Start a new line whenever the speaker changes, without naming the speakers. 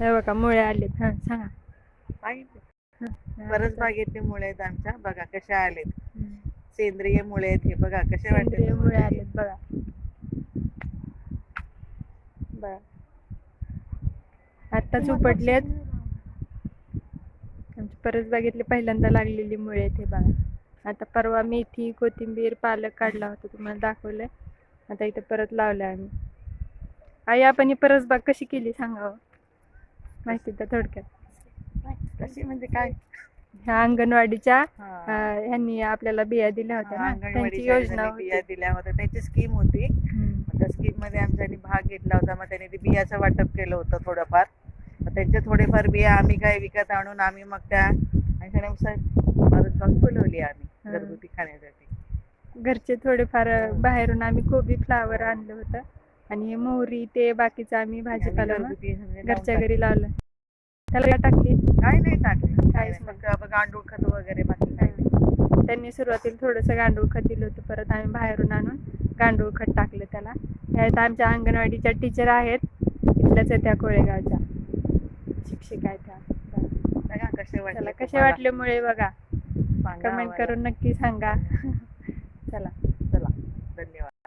हे बघा मुळे आलेत. हा सांगा.
सांगितलं परस बागेतले मुळे आहेत आमच्या. बघा कशा आलेत.
हम्म.
सेंद्रिय मुळे आहेत हे. बघा कसे वाटते
सेंद्रिय मुळे
तुम्हाला हे?
आलेत बघा. बघा आत्ताच उपटलेत. आमच्या परसबागेतली पहिल्यांदा लागलेली मुळे आहेत हे बघा. आता परवा मेथी, कोथिंबीर, पालक काढला होता, तुम्हाला दाखवलंय. आता इथे परत लावलंय आम्ही. आई आपण ही परसबाग कशी केली सांगावं, माहिती द्या थोडक्यात.
कशी म्हणजे काय?
ह्या अंगणवाडीच्या
हा.
ह्यांनी आपल्याला बिया दिल्या होत्या ना, त्यांची
अंगणवाडीच्या
योजना
ह्याच्याने बिया
होती.
दिल्या होत्या. त्यांची स्कीम होती.
हम्म.
मग त्या स्कीम मध्ये आमच्यानी भाग घेतला होता. मग त्यांनी ते बियाचं वाटप केलं होतं थोडंफार. मग त्यांचे थोडेफार बिया आम्ही काय विकत आणून आम्ही मग त्या परसबाग फुलवली आम्ही घरगुती खाण्यासाठी.
घरचे थोडेफार बाहेरून आम्ही कोबी फ्लावर आणलं होतं आणि हे मोहरी ते बाकीचं आम्ही भाजीपाला मग
घरगुती म्हणजे
घरच्या घरी लावलं. त्याला काय टाकली?
काय नाही टाकले. काय
काहीच
नाही.
नाही.
फक्त गांडूळ खत वगैरे बाकी काय नाही.
त्यांनी सुरुवातीला थोडंसं गांडूळ खत दिलं होतं, परत आम्ही बाहेरून आणून गांडूळ खत टाकलं त्याला. ह्यात आमच्या अंगणवाडीच्या टीचर आहेत, इथल्याच आहे त्या कोळेगावच्या शिक्षिका आहेत त्या.
बघा कसे वाटले
चला कसे
तुम्हाला?
वाटले मुळे बघा,
सांगा
कमेंट
आम्हाला.
करून नक्की सांगा. चला.